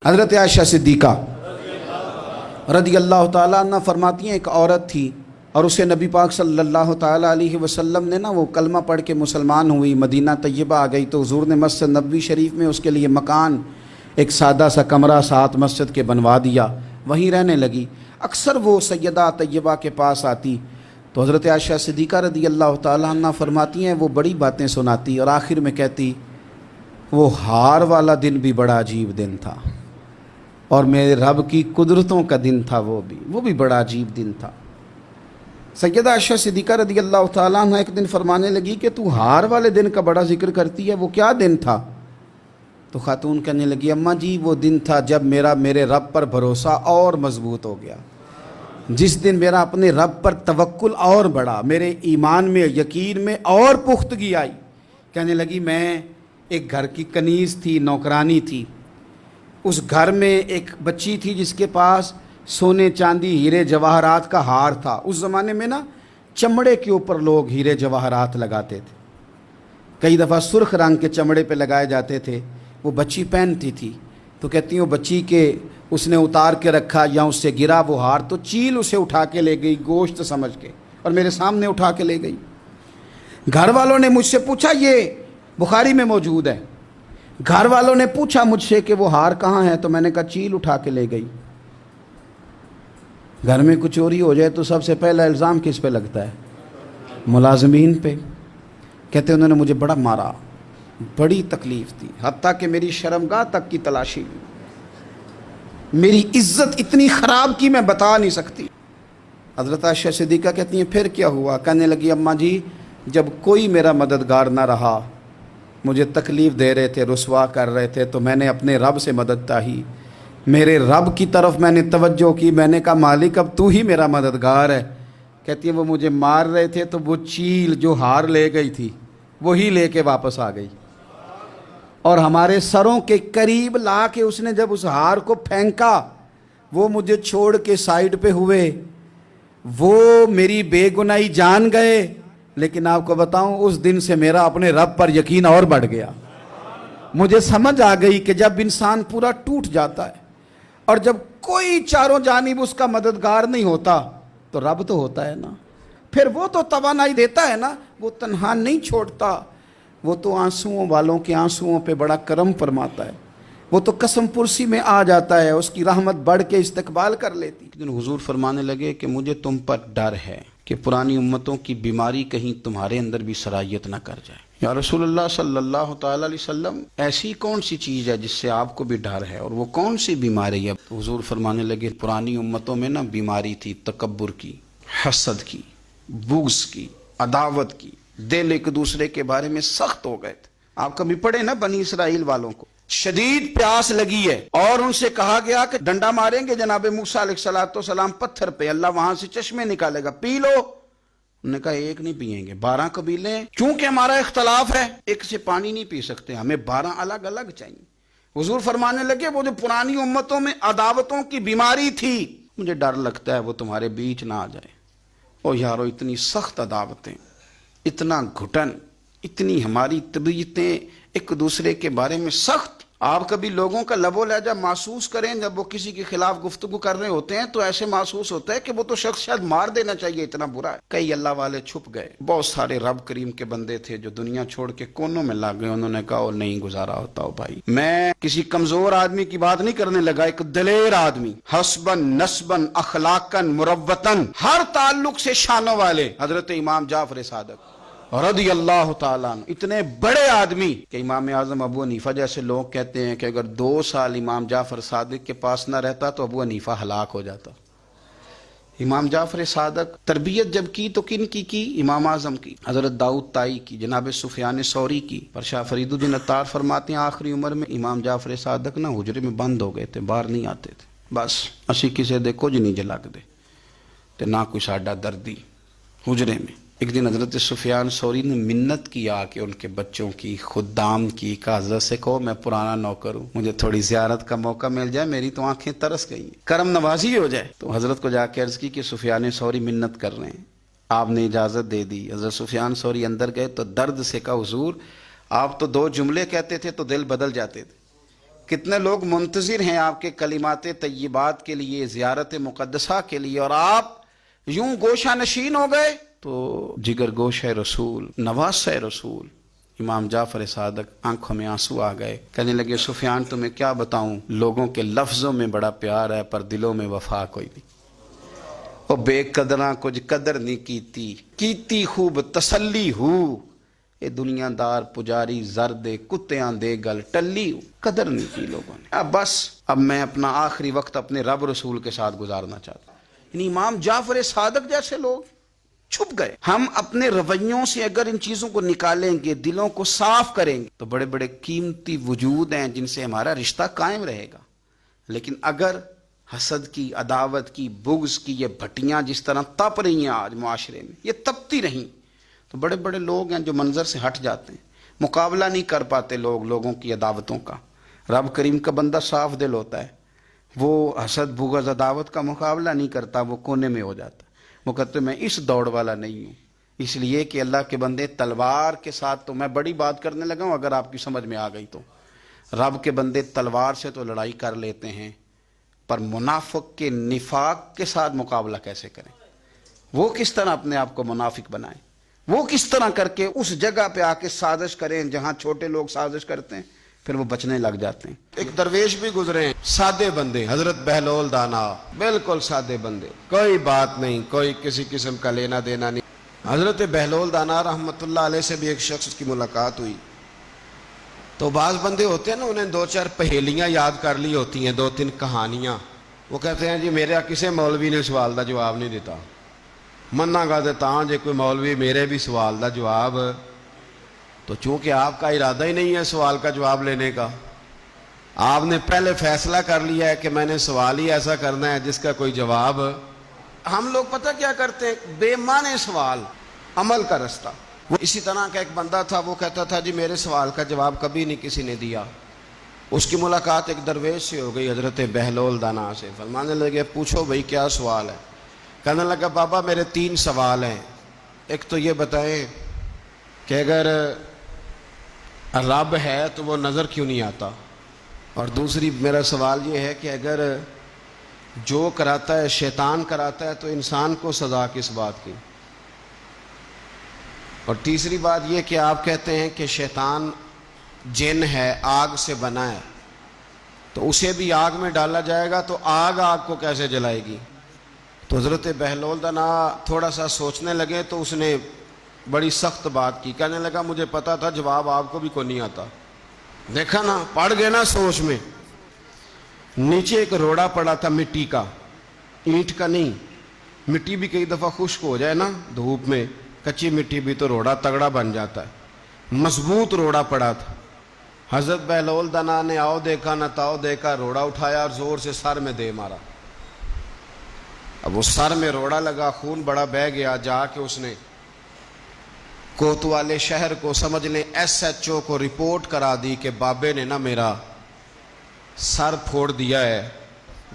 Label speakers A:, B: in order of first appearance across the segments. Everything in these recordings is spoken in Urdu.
A: حضرت عائشہ صدیقہ رضی اللہ تعالیٰ عنہ فرماتی ہیں ایک عورت تھی اور اسے نبی پاک صلی اللہ تعالیٰ علیہ وسلم نے وہ کلمہ پڑھ کے مسلمان ہوئی، مدینہ طیبہ آ گئی تو حضور نے مسجد نبوی شریف میں اس کے لیے مکان، ایک سادہ سا کمرہ ساتھ مسجد کے بنوا دیا، وہیں رہنے لگی۔ اکثر وہ سیدہ طیبہ کے پاس آتی تو حضرت عائشہ صدیقہ رضی اللہ تعالیٰ عنہ فرماتی ہیں وہ بڑی باتیں سناتی اور آخر میں کہتی وہ ہار والا دن بھی بڑا عجیب دن تھا اور میرے رب کی قدرتوں کا دن تھا، وہ بھی بڑا عجیب دن تھا۔ سیدہ عائشہ صدیقہ رضی اللہ تعالیٰ عنہ ایک دن فرمانے لگی کہ تو ہار والے دن کا بڑا ذکر کرتی ہے، وہ کیا دن تھا؟ تو خاتون کہنے لگی اماں جی وہ دن تھا جب میرے رب پر بھروسہ اور مضبوط ہو گیا، جس دن میرا اپنے رب پر توکل اور بڑھا، میرے ایمان میں یقین میں اور پختگی آئی۔ کہنے لگی میں ایک گھر کی کنیز تھی، نوکرانی تھی، اس گھر میں ایک بچی تھی جس کے پاس سونے چاندی ہیرے جواہرات کا ہار تھا۔ اس زمانے میں چمڑے کے اوپر لوگ ہیرے جواہرات لگاتے تھے، کئی دفعہ سرخ رنگ کے چمڑے پہ لگائے جاتے تھے، وہ بچی پہنتی تھی تو کہتی ہوں بچی کے اس نے اتار کے رکھا یا اس سے گرا وہ ہار تو چیل اسے اٹھا کے لے گئی گوشت سمجھ کے اور میرے سامنے اٹھا کے لے گئی۔ گھر والوں نے مجھ سے پوچھا، یہ بخاری میں موجود ہے، گھر والوں نے پوچھا مجھ سے کہ وہ ہار کہاں ہے تو میں نے کہا چیل اٹھا کے لے گئی۔ گھر میں کچھ چوری ہو جائے تو سب سے پہلا الزام کس پہ لگتا ہے؟ ملازمین پہ۔ کہتے انہوں نے مجھے بڑا مارا، بڑی تکلیف تھی، حتیٰ کہ میری شرمگاہ تک کی تلاشی ہوئی، میری عزت اتنی خراب کی میں بتا نہیں سکتی۔ حضرت عائشہ صدیقہ کہتی ہیں پھر کیا ہوا؟ کہنے لگی اماں جی جب کوئی میرا مددگار نہ رہا، مجھے تکلیف دے رہے تھے، رسوا کر رہے تھے، تو میں نے اپنے رب سے مدد چاہی، میرے رب کی طرف میں نے توجہ کی، میں نے کہا مالک اب تو ہی میرا مددگار ہے۔ کہتی ہے وہ مجھے مار رہے تھے تو وہ چیل جو ہار لے گئی تھی وہی لے کے واپس آ گئی اور ہمارے سروں کے قریب لا کے اس نے جب اس ہار کو پھینکا وہ مجھے چھوڑ کے سائیڈ پہ ہوئے، وہ میری بے گناہی جان گئے، لیکن آپ کو بتاؤں اس دن سے میرا اپنے رب پر یقین اور بڑھ گیا۔ مجھے سمجھ آ گئی کہ جب انسان پورا ٹوٹ جاتا ہے اور جب کوئی چاروں جانب اس کا مددگار نہیں ہوتا تو رب تو ہوتا ہے نا، پھر وہ تو توانائی دیتا ہے نا، وہ تنہا نہیں چھوڑتا، وہ تو آنسوؤں والوں کے آنسوؤں پہ بڑا کرم فرماتا ہے، وہ تو قسم پرسی میں آ جاتا ہے، اس کی رحمت بڑھ کے استقبال کر لیتی۔ ایک دن حضور فرمانے لگے کہ مجھے تم پر ڈر ہے کہ پرانی امتوں کی بیماری کہیں تمہارے اندر بھی سرایت نہ کر جائے۔ یا رسول اللہ صلی اللہ تعالیٰ علیہ وسلم ایسی کون سی چیز ہے جس سے آپ کو بھی ڈر ہے اور وہ کون سی بیماری ہے؟ تو حضور فرمانے لگے پرانی امتوں میں بیماری تھی تکبر کی، حسد کی، بغض کی، عداوت کی، دل ایک دوسرے کے بارے میں سخت ہو گئے تھے۔ آپ کبھی پڑھے بنی اسرائیل والوں کو شدید پیاس لگی ہے اور ان سے کہا گیا کہ ڈنڈا ماریں گے جناب موسیٰ علیہ السلام پتھر پہ، اللہ وہاں سے چشمے نکالے گا، پی لو۔ انہوں نے کہا ایک نہیں پیئیں گے، 12 قبیلے چونکہ ہمارا اختلاف ہے ایک سے پانی نہیں پی سکتے، ہمیں 12 الگ الگ چاہیے۔ حضور فرمانے لگے وہ جو پرانی امتوں میں عداوتوں کی بیماری تھی مجھے ڈر لگتا ہے وہ تمہارے بیچ نہ آ جائے۔ او یارو اتنی سخت عداوتیں، اتنا گھٹن، اتنی ہماری طبیعتیں ایک دوسرے کے بارے میں سخت۔ آپ کبھی لوگوں کا لب و لہجہ محسوس کریں جب وہ کسی کے خلاف گفتگو کر رہے ہوتے ہیں تو ایسے محسوس ہوتا ہے کہ وہ تو شخص شاید مار دینا چاہیے، اتنا برا ہے۔ کئی اللہ والے چھپ گئے، بہت سارے رب کریم کے بندے تھے جو دنیا چھوڑ کے کونوں میں لگ گئے، انہوں نے کہا نہیں گزارا ہوتا ہو بھائی۔ میں کسی کمزور آدمی کی بات نہیں کرنے لگا، ایک دلیر آدمی، حسبن نسبن اخلاقن مروتن، ہر تعلق سے شانوں والے حضرت امام جعفر صادق رضی اللہ تعالیٰ عنہ، اتنے بڑے آدمی کہ امام اعظم ابو حنیفہ جیسے لوگ کہتے ہیں کہ اگر 2 سال امام جعفر صادق کے پاس نہ رہتا تو ابو حنیفہ ہلاک ہو جاتا۔ امام جعفر صادق تربیت جب کی تو کن کی؟ امام اعظم کی، حضرت داؤد طائی کی، جناب سفیان ثوری کی۔ پر شاہ فرید الدین عطار فرماتے ہیں آخری عمر میں امام جعفر صادق حجرے میں بند ہو گئے تھے، باہر نہیں آتے تھے، بس اسی کسی دے کچھ نہیں جلگ دے تے نہ کوئی ساڈا دردی حجرے میں۔ ایک دن حضرت سفیان ثوری نے منت کیا کہ ان کے بچوں کی، خدام کی، کہ حضرت سے کہو میں پرانا نوکر ہوں، مجھے تھوڑی زیارت کا موقع مل جائے، میری تو آنکھیں ترس گئی ہیں، کرم نوازی ہو جائے۔ تو حضرت کو جا کے عرض کی کہ سفیان ثوری منت کر رہے ہیں، آپ نے اجازت دے دی۔ حضرت سفیان ثوری اندر گئے تو درد سے کہا حضور آپ تو 2 جملے کہتے تھے تو دل بدل جاتے تھے، کتنے لوگ منتظر ہیں آپ کے کلمات طیبات کے لیے، زیارت مقدسہ کے لیے، اور آپ یوں گوشہ نشین ہو گئے۔ تو جگر گوشہ رسول، نواسہ رسول امام جعفر صادق آنکھوں میں آنسو آ گئے، کہنے لگے سفیان تمہیں کیا بتاؤں، لوگوں کے لفظوں میں بڑا پیار ہے پر دلوں میں وفا کوئی نہیں۔ او بے قدراں کچھ قدر نہیں کیتی خوب تسلی ہو، اے دنیا دار پجاری زرد کتیاں دے گل ٹلی ہو، قدر نہیں کی لوگوں نے۔ اب میں اپنا آخری وقت اپنے رب رسول کے ساتھ گزارنا چاہتا ہوں۔ یعنی امام جعفر صادق جیسے لوگ چھپ گئے۔ ہم اپنے رویوں سے اگر ان چیزوں کو نکالیں گے، دلوں کو صاف کریں گے، تو بڑے بڑے قیمتی وجود ہیں جن سے ہمارا رشتہ قائم رہے گا۔ لیکن اگر حسد کی، عداوت کی، بغض کی یہ بھٹیاں جس طرح تپ رہی ہیں آج معاشرے میں، یہ تپتی رہیں، تو بڑے بڑے لوگ ہیں جو منظر سے ہٹ جاتے ہیں، مقابلہ نہیں کر پاتے لوگوں کی عداوتوں کا۔ رب کریم کا بندہ صاف دل ہوتا ہے، وہ حسد بغض عداوت کا مقابلہ نہیں کرتا، وہ کونے میں ہو جاتا ہے۔ وہ کہتے میں اس دوڑ والا نہیں ہوں، اس لیے کہ اللہ کے بندے تلوار کے ساتھ، تو میں بڑی بات کرنے لگا ہوں اگر آپ کی سمجھ میں آ گئی تو، رب کے بندے تلوار سے تو لڑائی کر لیتے ہیں، پر منافق کے نفاق کے ساتھ مقابلہ کیسے کریں؟ وہ کس طرح اپنے آپ کو منافق بنائیں؟ وہ کس طرح کر کے اس جگہ پہ آ کے سازش کریں جہاں چھوٹے لوگ سازش کرتے ہیں، پھر وہ بچنے لگ جاتے ہیں۔ ایک درویش بھی گزرے ہیں، سادے بندے، حضرت بہلول دانا، بالکل سادے بندے، کوئی بات نہیں، کوئی کسی قسم کا لینا دینا نہیں۔ حضرت بہلول دانا رحمت اللہ علیہ سے بھی ایک شخص کی ملاقات ہوئی، تو بعض بندے ہوتے ہیں نا، انہیں دو چار پہیلیاں یاد کر لی ہوتی ہیں، دو تین کہانیاں، وہ کہتے ہیں جی میرے کسی مولوی نے سوال دا جواب نہیں دیتا، منا گا دیتا ہاں جی کوئی مولوی میرے بھی سوال دا جواب، تو چونکہ آپ کا ارادہ ہی نہیں ہے سوال کا جواب لینے کا، آپ نے پہلے فیصلہ کر لیا ہے کہ میں نے سوال ہی ایسا کرنا ہے جس کا کوئی جواب۔ ہم لوگ پتہ کیا کرتے ہیں، بے معنی سوال، عمل کا رستہ۔ وہ اسی طرح کا ایک بندہ تھا، وہ کہتا تھا جی میرے سوال کا جواب کبھی نہیں کسی نے دیا۔ اس کی ملاقات ایک درویش سے ہو گئی، حضرت بہلول دانا سے، فرمانے لگے پوچھو بھائی کیا سوال ہے؟ کہنے لگا بابا میرے 3 سوال ہیں، ایک تو یہ بتائیں کہ اگر رب ہے تو وہ نظر کیوں نہیں آتا، اور دوسری میرا سوال یہ ہے کہ اگر جو کراتا ہے شیطان کراتا ہے تو انسان کو سزا کس بات کی، اور تیسری بات یہ کہ آپ کہتے ہیں کہ شیطان جن ہے، آگ سے بنا ہے، تو اسے بھی آگ میں ڈالا جائے گا تو آگ کو کیسے جلائے گی؟ تو حضرت بہلول دانا تھوڑا سا سوچنے لگے تو اس نے بڑی سخت بات کی، کہنے لگا مجھے پتا تھا جواب آپ کو بھی کوئی نہیں آتا۔ دیکھا نا، پڑ گئے نا سوچ میں۔ نیچے ایک روڑا پڑا تھا مٹی کا، اینٹ کا نہیں، مٹی بھی کئی دفعہ خشک ہو جائے نا دھوپ میں، کچی مٹی بھی تو روڑا تگڑا بن جاتا ہے، مضبوط روڑا پڑا تھا۔ حضرت بہلول دانا نے آؤ دیکھا نہ تاؤ دیکھا، روڑا اٹھایا اور زور سے سر میں دے مارا۔ اب وہ سر میں روڑا لگا، خون بڑا بہہ گیا، جا کے اس نے کوتوالے شہر کو، سمجھ لیں SHO کو رپورٹ کرا دی کہ بابے نے نا میرا سر پھوڑ دیا ہے۔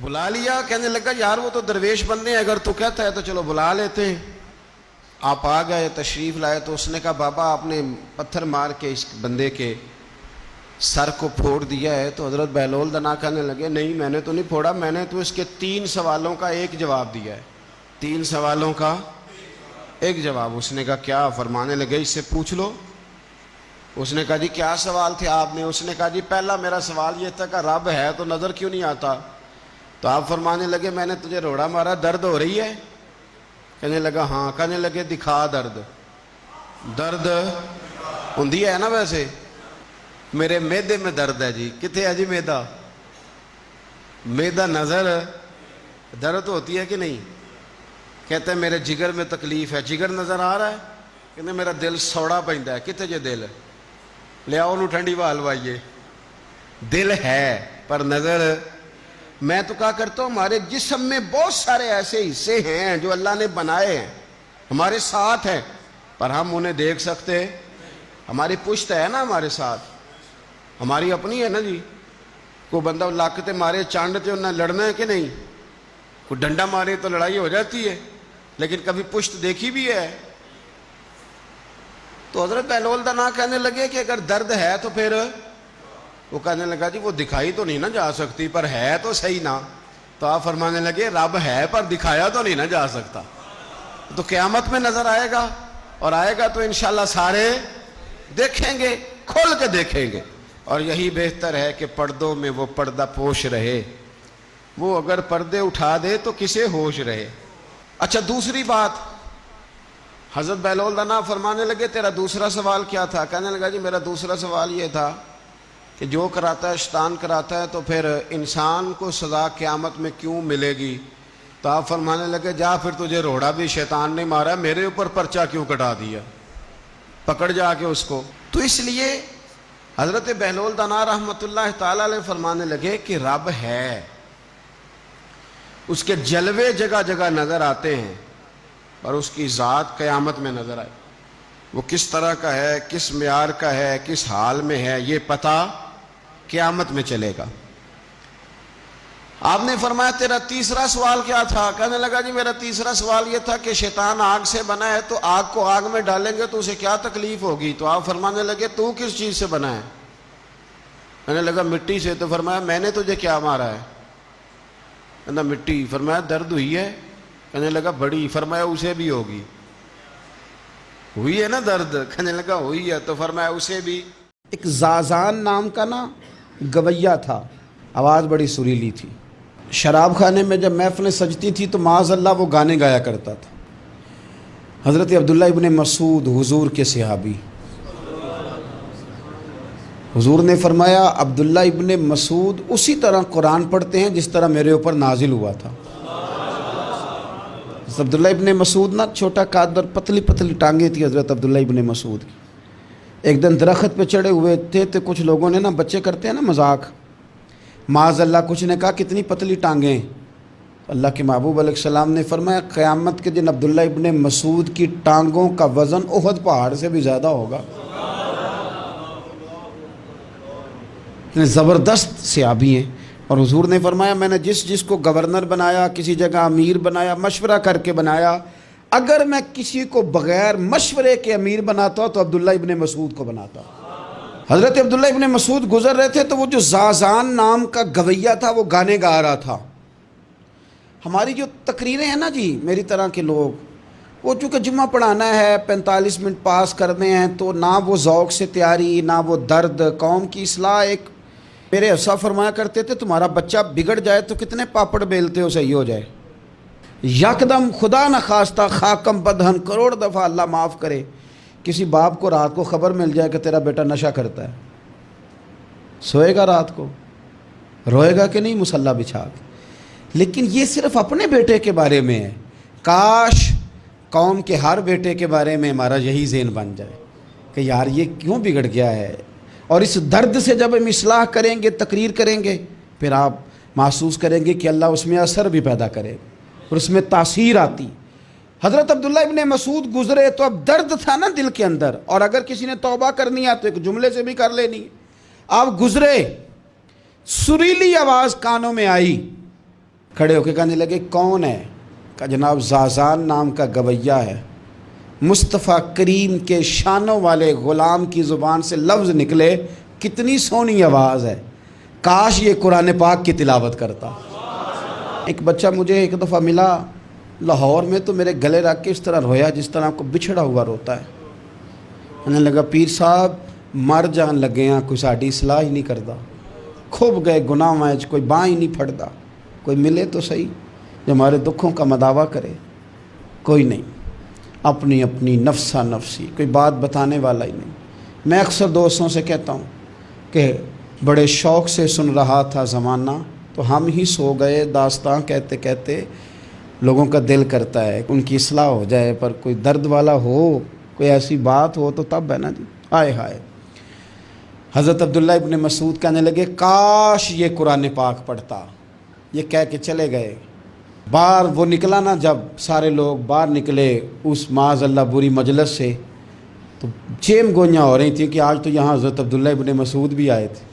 A: بلا لیا، کہنے لگا یار وہ تو درویش بندے ہیں، اگر تو کہتا ہے تو چلو بلا لیتے ہیں۔ آپ آ گئے، تشریف لائے، تو اس نے کہا بابا آپ نے پتھر مار کے اس بندے کے سر کو پھوڑ دیا ہے۔ تو حضرت بہلول دانا کہنے لگے نہیں میں نے تو نہیں پھوڑا، میں نے تو اس کے 3 سوالوں کا ایک جواب دیا ہے، 3 سوالوں کا ایک جواب۔ اس نے کہا کیا؟ فرمانے لگے اس سے پوچھ لو۔ اس نے کہا جی کیا سوال تھے آپ نے؟ اس نے کہا جی پہلا میرا سوال یہ تھا کہ رب ہے تو نظر کیوں نہیں آتا؟ تو آپ فرمانے لگے میں نے تجھے روڑا مارا، درد ہو رہی ہے؟ کہنے لگا ہاں۔ کہنے لگے دکھا درد۔ درد ہوندی ہے نا ویسے؟ میرے میدے میں درد ہے جی۔ کتنے ہے جی میدا؟ میدا نظر درد ہوتی ہے کہ نہیں؟ کہتے ہیں میرے جگر میں تکلیف ہے۔ جگر نظر آ رہا ہے؟ کہتے میرا دل سوڑا پیندا ہے۔ کتنے جے دل؟ لے آؤ انہوں ٹھنڈی بال وائیے۔ دل ہے پر نظر۔ میں تو کہا کرتا ہوں ہمارے جسم میں بہت سارے ایسے حصے ہیں جو اللہ نے بنائے ہیں، ہمارے ساتھ ہیں، پر ہم انہیں دیکھ سکتے۔ ہماری پشت ہے نا ہمارے ساتھ، ہماری اپنی ہے نا جی۔ کوئی بندہ لاکتے مارے چانڈ تے انہیں لڑنا ہے کہ نہیں؟ کوئی ڈنڈا مارے تو لڑائی ہو جاتی ہے، لیکن کبھی پشت دیکھی بھی ہے؟ تو حضرت بہلول دانا کہنے لگے کہ اگر درد ہے تو پھر وہ کہنے لگا جی وہ دکھائی تو نہیں نہ جا سکتی پر ہے تو صحیح نا. تو آپ فرمانے لگے رب ہے پر دکھایا تو نہیں نہ جا سکتا. تو قیامت میں نظر آئے گا, اور آئے گا تو انشاءاللہ سارے دیکھیں گے, کھول کے دیکھیں گے. اور یہی بہتر ہے کہ پردوں میں وہ پردہ پوش رہے, وہ اگر پردے اٹھا دے تو کسے ہوش رہے. اچھا دوسری بات, حضرت بہلول دانا فرمانے لگے تیرا دوسرا سوال کیا تھا؟ کہنے لگا جی میرا دوسرا سوال یہ تھا کہ جو کراتا ہے شیطان کراتا ہے تو پھر انسان کو سزا قیامت میں کیوں ملے گی؟ تو آپ فرمانے لگے جا پھر تجھے روڑا بھی شیطان نے مارا, میرے اوپر پرچہ کیوں کٹا دیا, پکڑ جا کے اس کو. تو اس لیے حضرت بہلول دانا رحمۃ اللہ تعالی علیہ فرمانے لگے کہ رب ہے, اس کے جلوے جگہ جگہ نظر آتے ہیں, اور اس کی ذات قیامت میں نظر آئے. وہ کس طرح کا ہے, کس معیار کا ہے, کس حال میں ہے, یہ پتہ قیامت میں چلے گا. آپ نے فرمایا تیرا تیسرا سوال کیا تھا؟ کہنے لگا جی میرا تیسرا سوال یہ تھا کہ شیطان آگ سے بنا ہے تو آگ کو آگ میں ڈالیں گے تو اسے کیا تکلیف ہوگی؟ تو آپ فرمانے لگے تو کس چیز سے بنا ہے؟ کہنے لگا مٹی سے. تو فرمایا میں نے تجھے کیا مارا ہے؟ کہنا مٹی. فرمایا درد ہوئی ہے؟ کہنے لگا بڑی. فرمایا اسے بھی ہوگی. ہوئی ہے نا درد؟ کہنے لگا ہوئی ہے. تو فرمایا اسے بھی. ایک زازان نام کا نا گویا تھا, آواز بڑی سریلی تھی. شراب خانے میں جب محفلیں سجتی تھی تو معاذ اللہ وہ گانے گایا کرتا تھا. حضرت عبداللہ ابن مسعود حضور کے صحابی, حضور نے فرمایا عبداللہ ابن مسعود اسی طرح قرآن پڑھتے ہیں جس طرح میرے اوپر نازل ہوا تھا. عبداللہ ابن مسعود نا چھوٹا قد اور پتلی پتلی ٹانگیں تھی حضرت عبداللہ ابن مسعود کی. ایک دن درخت پہ چڑھے ہوئے تھے تو کچھ لوگوں نے نا, بچے کرتے ہیں نا مذاق, معاذ اللہ کچھ نے کہا کتنی پتلی ٹانگیں. اللہ کے محبوب علیہ السلام نے فرمایا قیامت کے دن عبداللہ ابن مسعود کی ٹانگوں کا وزن احد پہاڑ سے بھی زیادہ ہوگا. زبردست صحابی ہیں. اور حضور نے فرمایا میں نے جس کو گورنر بنایا, کسی جگہ امیر بنایا, مشورہ کر کے بنایا, اگر میں کسی کو بغیر مشورے کے امیر بناتا تو عبداللہ ابن مسعود کو بناتا. حضرت عبداللہ ابن مسعود گزر رہے تھے تو وہ جو زازان نام کا گویا تھا وہ گانے گا رہا تھا. ہماری جو تقریریں ہیں نا جی, میری طرح کے لوگ, وہ چونکہ جمعہ پڑھانا ہے 45 منٹ پاس کرنے ہیں تو نہ وہ ذوق سے تیاری, نہ وہ درد. قوم کی اصلاح, ایک میرے حصہ فرمایا کرتے تھے تمہارا بچہ بگڑ جائے تو کتنے پاپڑ بیلتے ہو صحیح ہو جائے. یکدم خدا نہ خواستہ خاکم بدہن کروڑ دفعہ اللہ معاف کرے کسی باپ کو رات کو خبر مل جائے کہ تیرا بیٹا نشہ کرتا ہے, سوئے گا رات کو, روئے گا کہ نہیں مصلی بچھا کے؟ لیکن یہ صرف اپنے بیٹے کے بارے میں ہے. کاش قوم کے ہر بیٹے کے بارے میں ہمارا یہی ذہن بن جائے کہ یار یہ کیوں بگڑ گیا ہے. اور اس درد سے جب ہم اصلاح کریں گے, تقریر کریں گے, پھر آپ محسوس کریں گے کہ اللہ اس میں اثر بھی پیدا کرے اور اس میں تاثیر آتی. حضرت عبداللہ ابن مسعود گزرے تو اب درد تھا نا دل کے اندر, اور اگر کسی نے توبہ کرنی ہے تو ایک جملے سے بھی کر لینی. آپ گزرے, سریلی آواز کانوں میں آئی, کھڑے ہو کے کہنے لگے کون ہے؟ کہا جناب زازان نام کا گویا ہے. مصطفیٰ کریم کے شانوں والے غلام کی زبان سے لفظ نکلے, کتنی سونی آواز ہے, کاش یہ قرآن پاک کی تلاوت کرتا. ایک بچہ مجھے ایک دفعہ ملا لاہور میں, تو میرے گلے رکھ کے اس طرح رویا جس طرح آپ کو بچھڑا ہوا روتا ہے. انہیں لگا پیر صاحب مر جان لگے ہیں, کوئی ساڑی اصلاح ہی نہیں کرتا, کھب گئے گناہ وائج, کوئی باں ہی نہیں پھڑتا, کوئی ملے تو صحیح جو ہمارے دکھوں کا مداوع کرے. کوئی نہیں, اپنی اپنی نفسا نفسی, کوئی بات بتانے والا ہی نہیں. میں اکثر دوستوں سے کہتا ہوں کہ بڑے شوق سے سن رہا تھا زمانہ تو ہم ہی سو گئے. داستان کہتے کہتے لوگوں کا دل کرتا ہے ان کی اصلاح ہو جائے, پر کوئی درد والا ہو, کوئی ایسی بات ہو تو تب ہے نا جی. ہائے ہائے. حضرت عبداللہ ابن مسعود کہنے لگے کاش یہ قرآن پاک پڑھتا. یہ کہہ کے چلے گئے. باہر وہ نکلا نا, جب سارے لوگ باہر نکلے اس معاذ اللہ بری مجلس سے, تو چیم گوئیاں ہو رہی تھیں کہ آج تو یہاں حضرت عبداللہ ابن مسعود بھی آئے تھے.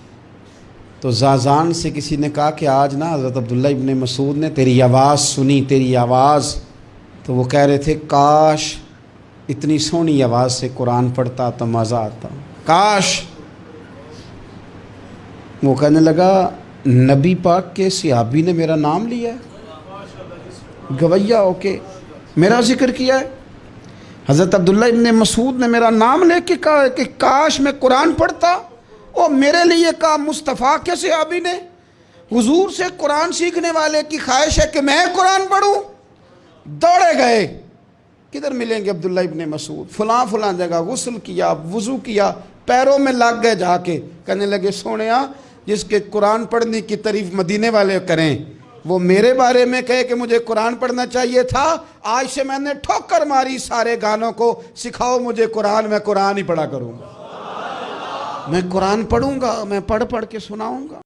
A: تو زازان سے کسی نے کہا کہ آج نا حضرت عبداللہ ابن مسعود نے تیری آواز سنی, تیری آواز. تو وہ کہہ رہے تھے کاش اتنی سونی آواز سے قرآن پڑھتا تو مزہ آتا, کاش. وہ کہنے لگا نبی پاک کے صحابی نے میرا نام لیا ہے, گویا ہو کے میرا ذکر کیا ہے. حضرت عبداللہ ابن مسعود نے میرا نام لے کے کہا کہ کاش میں قرآن پڑھتا, اور میرے لیے کہا مصطفیٰ کے صحابی نے, حضور سے قرآن سیکھنے والے کی خواہش ہے کہ میں قرآن پڑھوں. دوڑے گئے, کدھر ملیں گے عبداللہ ابن مسعود, فلاں فلاں جگہ, غسل کیا, وضو کیا, پیروں میں لگ گئے جا کے, کہنے لگے سونیا جس کے قرآن پڑھنے کی تعریف مدینے والے کریں وہ میرے بارے میں کہے کہ مجھے قرآن پڑھنا چاہیے تھا, آج سے میں نے ٹھوکر ماری سارے گانوں کو, سکھاؤ مجھے قرآن, میں قرآن ہی پڑھا کروں گا, میں قرآن پڑھوں گا, میں پڑھ پڑھ کے سناؤں گا.